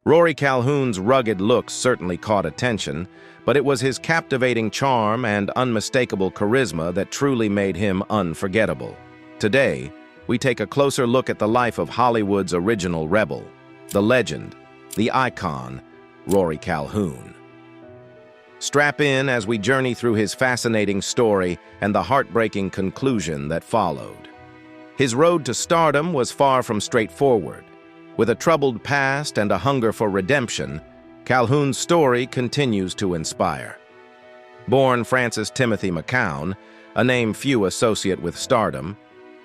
Rory Calhoun's rugged looks certainly caught attention, but it was his captivating charm and unmistakable charisma that truly made him unforgettable. Today, we take a closer look at the life of Hollywood's original rebel, the legend, the icon, Rory Calhoun. Strap in as we journey through his fascinating story and the heartbreaking conclusion that followed. His road to stardom was far from straightforward. With a troubled past and a hunger for redemption, Calhoun's story continues to inspire. Born Francis Timothy McCown, a name few associate with stardom,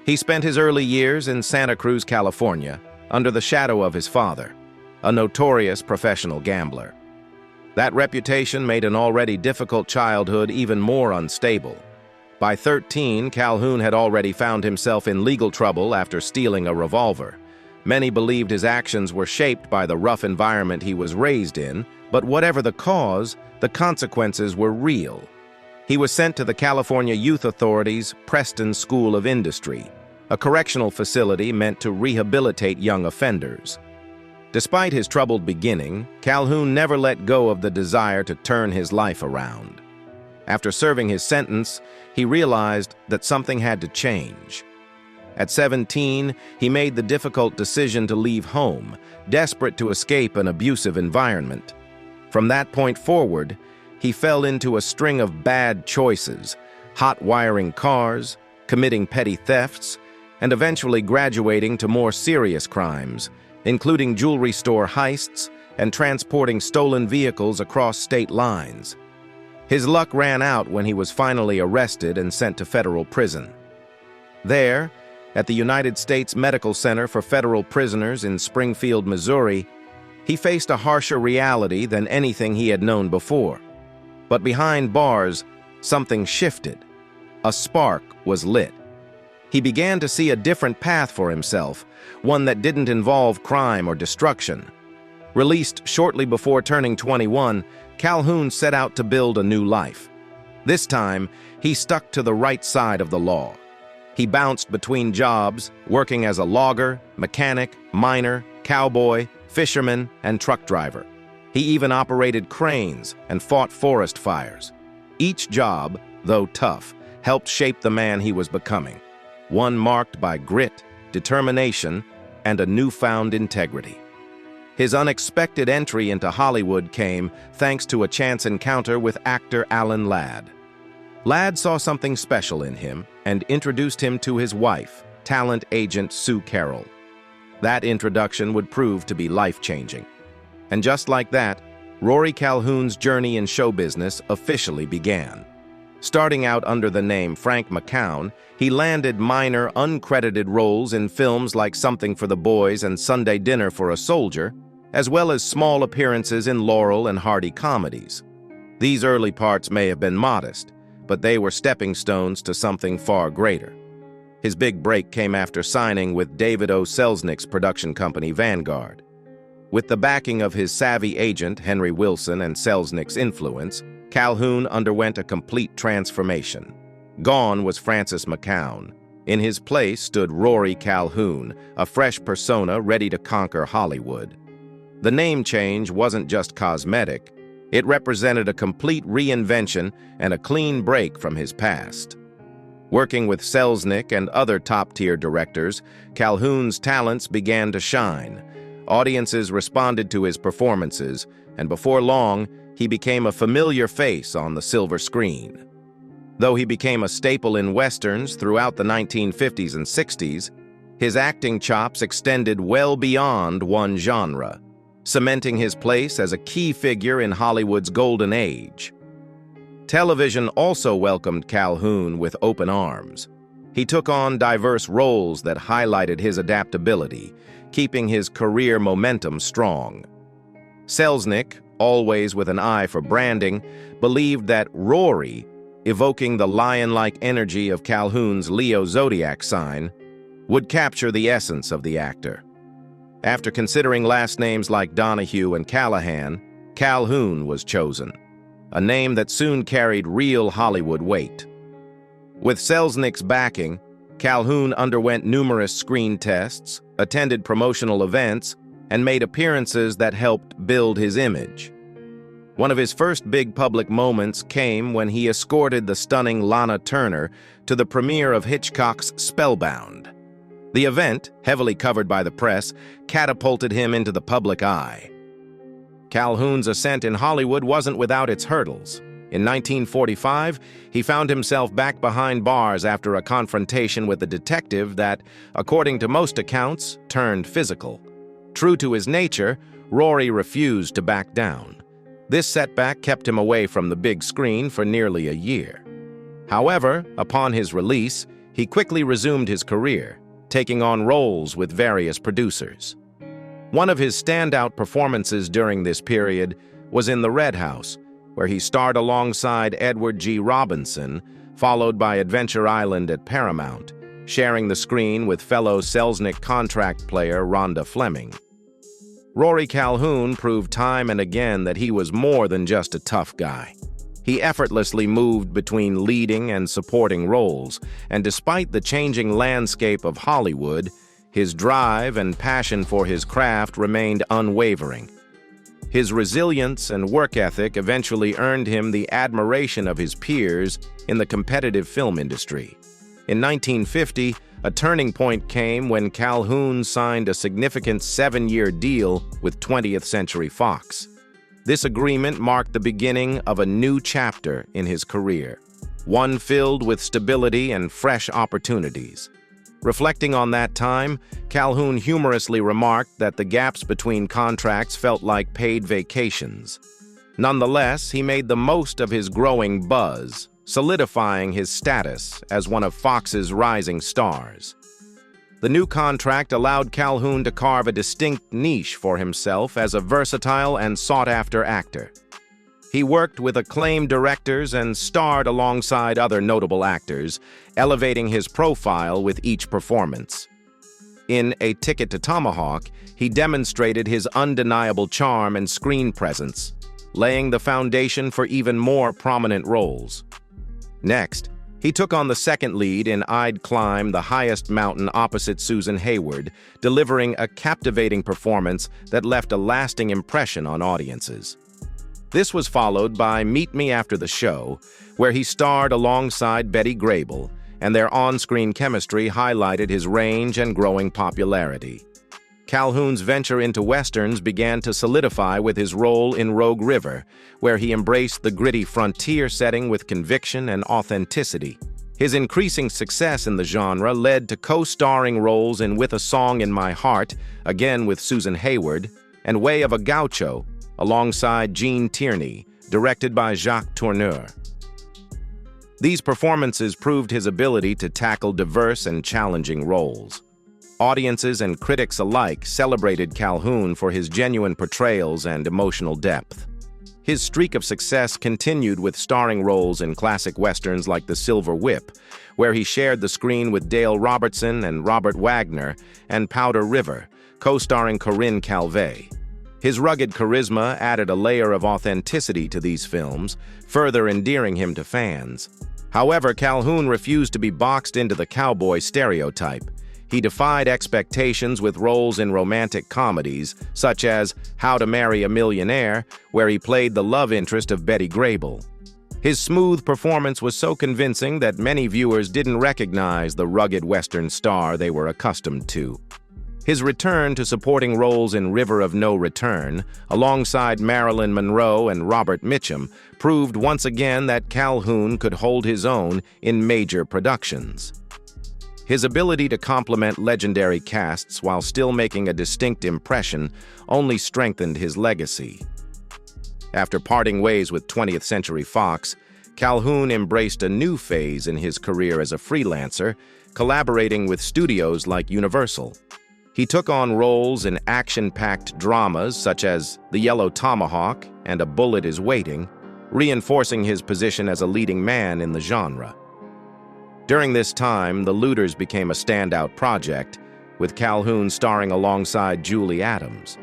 he spent his early years in Santa Cruz, California, under the shadow of his father, a notorious professional gambler. That reputation made an already difficult childhood even more unstable. By 13, Calhoun had already found himself in legal trouble after stealing a revolver. Many believed his actions were shaped by the rough environment he was raised in, but whatever the cause, the consequences were real. He was sent to the California Youth Authority's Preston School of Industry, a correctional facility meant to rehabilitate young offenders. Despite his troubled beginning, Calhoun never let go of the desire to turn his life around. After serving his sentence, he realized that something had to change. At 17, he made the difficult decision to leave home, desperate to escape an abusive environment. From that point forward, he fell into a string of bad choices, hot-wiring cars, committing petty thefts, and eventually graduating to more serious crimes, including jewelry store heists and transporting stolen vehicles across state lines. His luck ran out when he was finally arrested and sent to federal prison. There, at the United States Medical Center for Federal Prisoners in Springfield, Missouri, he faced a harsher reality than anything he had known before. But behind bars, something shifted. A spark was lit. He began to see a different path for himself, one that didn't involve crime or destruction. Released shortly before turning 21, Calhoun set out to build a new life. This time, he stuck to the right side of the law. He bounced between jobs, working as a logger, mechanic, miner, cowboy, fisherman, and truck driver. He even operated cranes and fought forest fires. Each job, though tough, helped shape the man he was becoming, one marked by grit, determination, and a newfound integrity. His unexpected entry into Hollywood came thanks to a chance encounter with actor Alan Ladd. Ladd saw something special in him and introduced him to his wife, talent agent Sue Carroll. That introduction would prove to be life-changing. And just like that, Rory Calhoun's journey in show business officially began. Starting out under the name Frank McCown, he landed minor, uncredited roles in films like Something for the Boys and Sunday Dinner for a Soldier, as well as small appearances in Laurel and Hardy comedies. These early parts may have been modest, but they were stepping stones to something far greater. His big break came after signing with David O. Selznick's production company Vanguard. With the backing of his savvy agent Henry Wilson and Selznick's influence, Calhoun underwent a complete transformation. Gone was Francis McCown. In his place stood Rory Calhoun, a fresh persona ready to conquer Hollywood. The name change wasn't just cosmetic. It represented a complete reinvention and a clean break from his past. Working with Selznick and other top-tier directors, Calhoun's talents began to shine. Audiences responded to his performances, and before long, he became a familiar face on the silver screen. Though he became a staple in westerns throughout the 1950s and 60s, his acting chops extended well beyond one genre, cementing his place as a key figure in Hollywood's golden age. Television also welcomed Calhoun with open arms. He took on diverse roles that highlighted his adaptability, keeping his career momentum strong. Selznick, always with an eye for branding, believed that Rory, evoking the lion-like energy of Calhoun's Leo zodiac sign, would capture the essence of the actor. After considering last names like Donahue and Callahan, Calhoun was chosen, a name that soon carried real Hollywood weight. With Selznick's backing, Calhoun underwent numerous screen tests, attended promotional events, and made appearances that helped build his image. One of his first big public moments came when he escorted the stunning Lana Turner to the premiere of Hitchcock's Spellbound. The event, heavily covered by the press, catapulted him into the public eye. Calhoun's ascent in Hollywood wasn't without its hurdles. In 1945, he found himself back behind bars after a confrontation with a detective that, according to most accounts, turned physical. True to his nature, Rory refused to back down. This setback kept him away from the big screen for nearly a year. However, upon his release, he quickly resumed his career, taking on roles with various producers. One of his standout performances during this period was in The Red House, where he starred alongside Edward G. Robinson, followed by Adventure Island at Paramount, sharing the screen with fellow Selznick contract player Rhonda Fleming. Rory Calhoun proved time and again that he was more than just a tough guy. He effortlessly moved between leading and supporting roles, and despite the changing landscape of Hollywood, his drive and passion for his craft remained unwavering. His resilience and work ethic eventually earned him the admiration of his peers in the competitive film industry. In 1950, a turning point came when Calhoun signed a significant 7-year deal with 20th Century Fox. This agreement marked the beginning of a new chapter in his career, one filled with stability and fresh opportunities. Reflecting on that time, Calhoun humorously remarked that the gaps between contracts felt like paid vacations. Nonetheless, he made the most of his growing buzz, solidifying his status as one of Fox's rising stars. The new contract allowed Calhoun to carve a distinct niche for himself as a versatile and sought-after actor. He worked with acclaimed directors and starred alongside other notable actors, elevating his profile with each performance. In A Ticket to Tomahawk, he demonstrated his undeniable charm and screen presence, laying the foundation for even more prominent roles. Next, he took on the second lead in I'd Climb the Highest Mountain opposite Susan Hayward, delivering a captivating performance that left a lasting impression on audiences. This was followed by Meet Me After the Show, where he starred alongside Betty Grable, and their on-screen chemistry highlighted his range and growing popularity. Calhoun's venture into westerns began to solidify with his role in Rogue River, where he embraced the gritty frontier setting with conviction and authenticity. His increasing success in the genre led to co-starring roles in With a Song in My Heart, again with Susan Hayward, and Way of a Gaucho, alongside Gene Tierney, directed by Jacques Tourneur. These performances proved his ability to tackle diverse and challenging roles. Audiences and critics alike celebrated Calhoun for his genuine portrayals and emotional depth. His streak of success continued with starring roles in classic westerns like The Silver Whip, where he shared the screen with Dale Robertson and Robert Wagner, and Powder River, co-starring Corinne Calvé. His rugged charisma added a layer of authenticity to these films, further endearing him to fans. However, Calhoun refused to be boxed into the cowboy stereotype. He defied expectations with roles in romantic comedies, such as How to Marry a Millionaire, where he played the love interest of Betty Grable. His smooth performance was so convincing that many viewers didn't recognize the rugged Western star they were accustomed to. His return to supporting roles in River of No Return, alongside Marilyn Monroe and Robert Mitchum, proved once again that Calhoun could hold his own in major productions. His ability to complement legendary casts while still making a distinct impression only strengthened his legacy. After parting ways with 20th Century Fox, Calhoun embraced a new phase in his career as a freelancer, collaborating with studios like Universal. He took on roles in action-packed dramas such as The Yellow Tomahawk and A Bullet is Waiting, reinforcing his position as a leading man in the genre. During this time, The Looters became a standout project, with Calhoun starring alongside Julie Adams.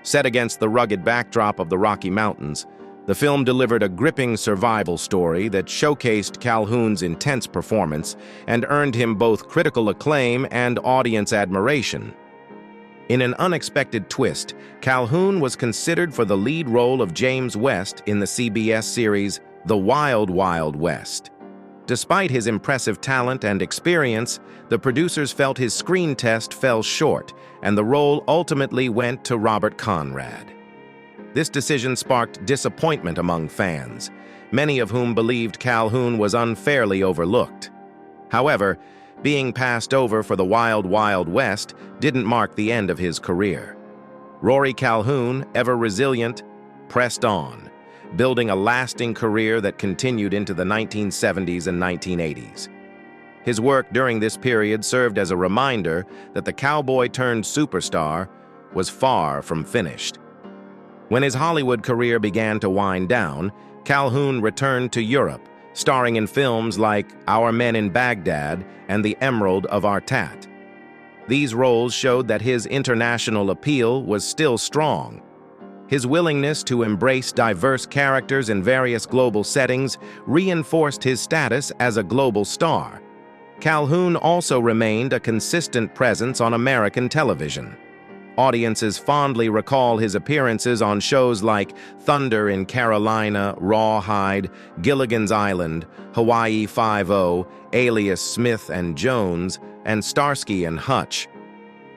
Set against the rugged backdrop of the Rocky Mountains, the film delivered a gripping survival story that showcased Calhoun's intense performance and earned him both critical acclaim and audience admiration. In an unexpected twist, Calhoun was considered for the lead role of James West in the CBS series The Wild Wild West. Despite his impressive talent and experience, the producers felt his screen test fell short, and the role ultimately went to Robert Conrad. This decision sparked disappointment among fans, many of whom believed Calhoun was unfairly overlooked. However, being passed over for The Wild Wild West didn't mark the end of his career. Rory Calhoun, ever resilient, pressed on, building a lasting career that continued into the 1970s and 1980s. His work during this period served as a reminder that the cowboy-turned-superstar was far from finished. When his Hollywood career began to wind down, Calhoun returned to Europe, starring in films like Our Men in Baghdad and The Emerald of Artat. These roles showed that his international appeal was still strong. His willingness to embrace diverse characters in various global settings reinforced his status as a global star. Calhoun also remained a consistent presence on American television. Audiences fondly recall his appearances on shows like Thunder in Carolina, Rawhide, Gilligan's Island, Hawaii Five-0, Alias Smith and Jones, and Starsky and Hutch.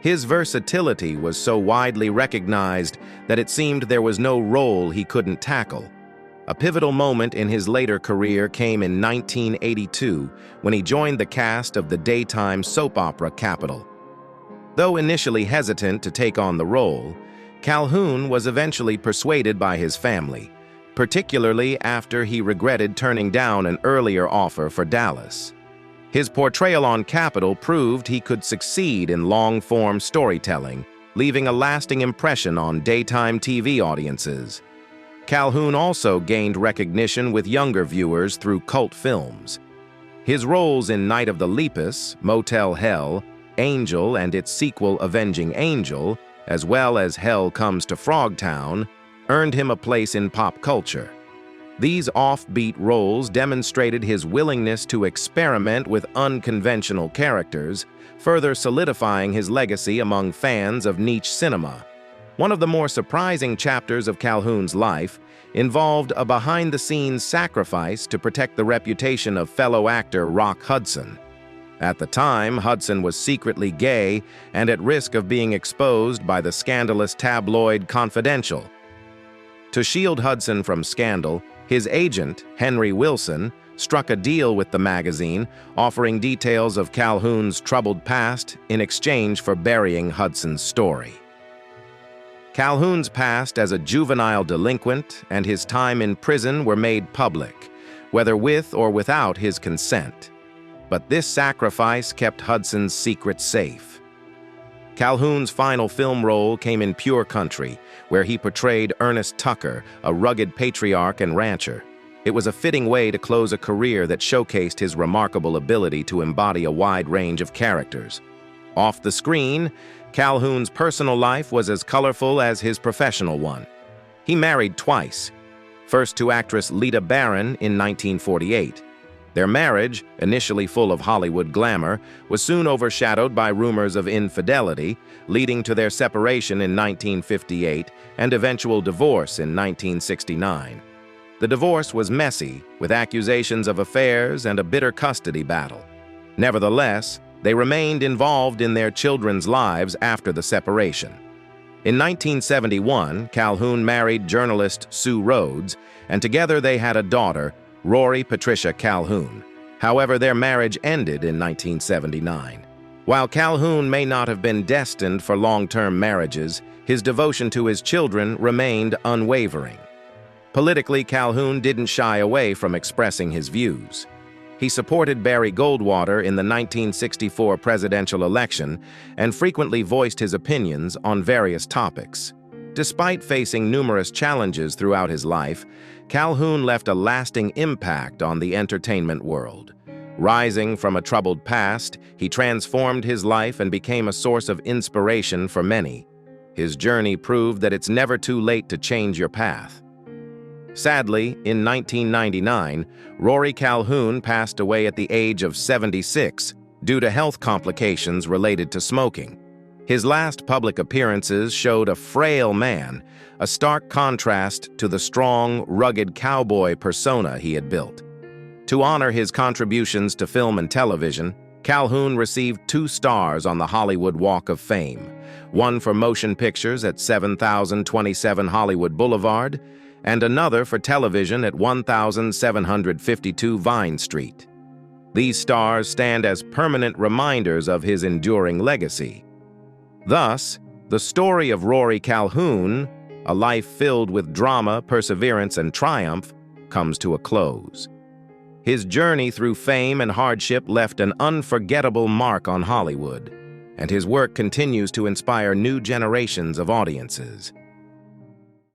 His versatility was so widely recognized that it seemed there was no role he couldn't tackle. A pivotal moment in his later career came in 1982 when he joined the cast of the daytime soap opera Capital. Though initially hesitant to take on the role, Calhoun was eventually persuaded by his family, particularly after he regretted turning down an earlier offer for Dallas. His portrayal on Capital proved he could succeed in long-form storytelling, leaving a lasting impression on daytime TV audiences. Calhoun also gained recognition with younger viewers through cult films. His roles in Night of the Lepus, Motel Hell, Angel and its sequel Avenging Angel, as well as Hell Comes to Frogtown, earned him a place in pop culture. These offbeat roles demonstrated his willingness to experiment with unconventional characters, further solidifying his legacy among fans of niche cinema. One of the more surprising chapters of Calhoun's life involved a behind-the-scenes sacrifice to protect the reputation of fellow actor Rock Hudson. At the time, Hudson was secretly gay and at risk of being exposed by the scandalous tabloid Confidential. To shield Hudson from scandal, his agent, Henry Wilson, struck a deal with the magazine, offering details of Calhoun's troubled past in exchange for burying Hudson's story. Calhoun's past as a juvenile delinquent and his time in prison were made public, whether with or without his consent. But this sacrifice kept Hudson's secret safe. Calhoun's final film role came in Pure Country, where he portrayed Ernest Tucker, a rugged patriarch and rancher. It was a fitting way to close a career that showcased his remarkable ability to embody a wide range of characters. Off the screen, Calhoun's personal life was as colorful as his professional one. He married twice, first to actress Lita Baron in 1948. Their marriage, initially full of Hollywood glamour, was soon overshadowed by rumors of infidelity, leading to their separation in 1958 and eventual divorce in 1969. The divorce was messy, with accusations of affairs and a bitter custody battle. Nevertheless, they remained involved in their children's lives after the separation. In 1971, Calhoun married journalist Sue Rhodes, and together they had a daughter, Rory Patricia Calhoun. However, their marriage ended in 1979. While Calhoun may not have been destined for long-term marriages, his devotion to his children remained unwavering. Politically, Calhoun didn't shy away from expressing his views. He supported Barry Goldwater in the 1964 presidential election and frequently voiced his opinions on various topics. Despite facing numerous challenges throughout his life, Calhoun left a lasting impact on the entertainment world. Rising from a troubled past, he transformed his life and became a source of inspiration for many. His journey proved that it's never too late to change your path. Sadly, in 1999, Rory Calhoun passed away at the age of 76 due to health complications related to smoking. His last public appearances showed a frail man, a stark contrast to the strong, rugged cowboy persona he had built. To honor his contributions to film and television, Calhoun received 2 stars on the Hollywood Walk of Fame, one for motion pictures at 7027 Hollywood Boulevard, and another for television at 1752 Vine Street. These stars stand as permanent reminders of his enduring legacy. Thus, the story of Rory Calhoun, a life filled with drama, perseverance, and triumph, comes to a close. His journey through fame and hardship left an unforgettable mark on Hollywood, and his work continues to inspire new generations of audiences.